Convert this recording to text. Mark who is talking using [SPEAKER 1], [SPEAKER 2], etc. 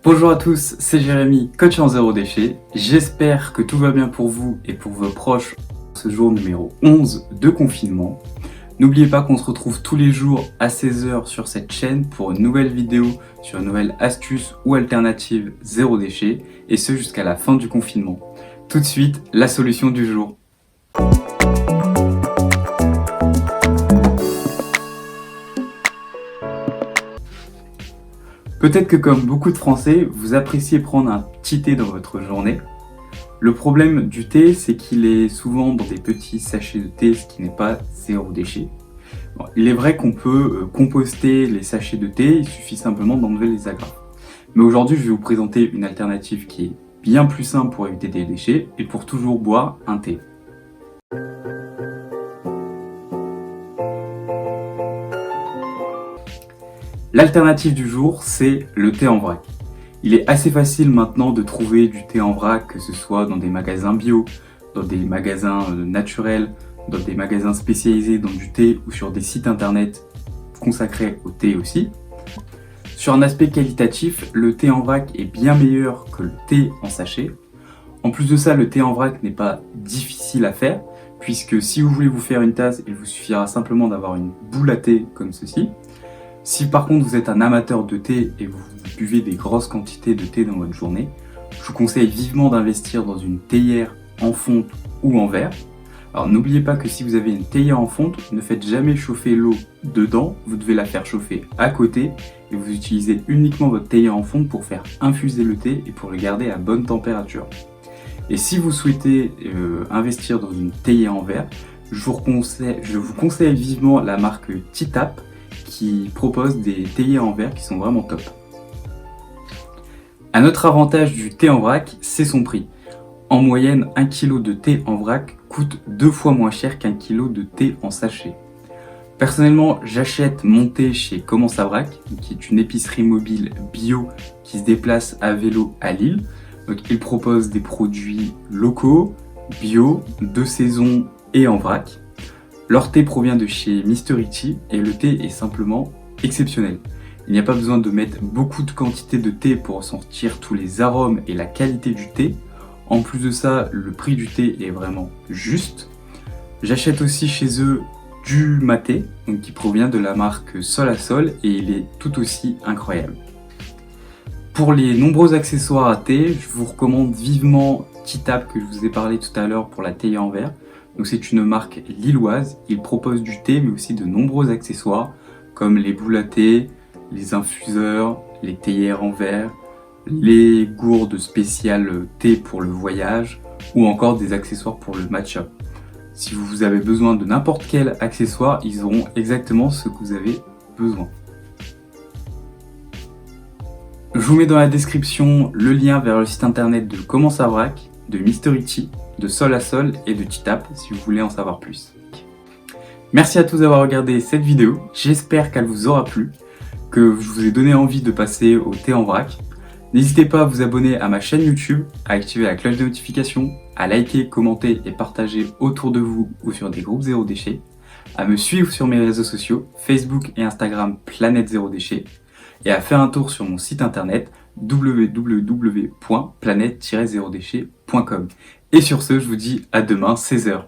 [SPEAKER 1] Bonjour à tous, c'est Jérémy, coach en zéro déchet. J'espère que tout va bien pour vous et pour vos proches ce jour numéro 11 de confinement. N'oubliez pas qu'on se retrouve tous les jours à 16 h sur cette chaîne pour une nouvelle vidéo sur une nouvelle astuce ou alternative zéro déchet, et ce jusqu'à la fin du confinement. Tout de suite, la solution du jour. Peut-être que comme beaucoup de Français, vous appréciez prendre un petit thé dans votre journée. Le problème du thé, c'est qu'il est souvent dans des petits sachets de thé, ce qui n'est pas zéro déchet. Bon, il est vrai qu'on peut composter les sachets de thé, il suffit simplement d'enlever les agrafes. Mais aujourd'hui, je vais vous présenter une alternative qui est bien plus simple pour éviter des déchets et pour toujours boire un thé. L'alternative du jour, c'est le thé en vrac. Il est assez facile maintenant de trouver du thé en vrac, que ce soit dans des magasins bio, dans des magasins naturels, dans des magasins spécialisés dans du thé ou sur des sites internet consacrés au thé aussi. Sur un aspect qualitatif, le thé en vrac est bien meilleur que le thé en sachet. En plus de ça, le thé en vrac n'est pas difficile à faire, puisque si vous voulez vous faire une tasse, il vous suffira simplement d'avoir une boule à thé comme ceci. Si par contre vous êtes un amateur de thé et vous buvez des grosses quantités de thé dans votre journée, je vous conseille vivement d'investir dans une théière en fonte ou en verre. Alors n'oubliez pas que si vous avez une théière en fonte, ne faites jamais chauffer l'eau dedans, vous devez la faire chauffer à côté et vous utilisez uniquement votre théière en fonte pour faire infuser le thé et pour le garder à bonne température. Et si vous souhaitez investir dans une théière en verre, je vous conseille vivement la marque Titap, qui propose des théières en verre qui sont vraiment top. Un autre avantage du thé en vrac, c'est son prix. En moyenne, 1 kg de thé en vrac coûte 2 fois moins cher qu'un kilo de thé en sachet. Personnellement, j'achète mon thé chez Comment ça vrac, qui est une épicerie mobile bio qui se déplace à vélo à Lille. Donc, il propose des produits locaux, bio, de saison et en vrac. Leur thé provient de chez Mystery Tea et le thé est simplement exceptionnel. Il n'y a pas besoin de mettre beaucoup de quantité de thé pour ressentir tous les arômes et la qualité du thé. En plus de ça, le prix du thé est vraiment juste. J'achète aussi chez eux du maté, donc qui provient de la marque Sol à Sol, et il est tout aussi incroyable. Pour les nombreux accessoires à thé, je vous recommande vivement Titap que je vous ai parlé tout à l'heure pour la théière en verre. Donc c'est une marque lilloise, ils proposent du thé mais aussi de nombreux accessoires comme les boules à thé, les infuseurs, les théières en verre, les gourdes spéciales thé pour le voyage ou encore des accessoires pour le matcha. Si vous avez besoin de n'importe quel accessoire, ils auront exactement ce que vous avez besoin. Je vous mets dans la description le lien vers le site internet de Comment ça vrac, de Mystery Tea, de Sol à Sol et de Titap si vous voulez en savoir plus. Merci à tous d'avoir regardé cette vidéo, j'espère qu'elle vous aura plu, que je vous ai donné envie de passer au thé en vrac. N'hésitez pas à vous abonner à ma chaîne YouTube, à activer la cloche de notification, à liker, commenter et partager autour de vous ou sur des groupes zéro déchet, à me suivre sur mes réseaux sociaux, Facebook et Instagram Planète Zéro Déchet, et à faire un tour sur mon site internet www.planète-0déchet.com. Et sur ce, je vous dis à demain 16 h.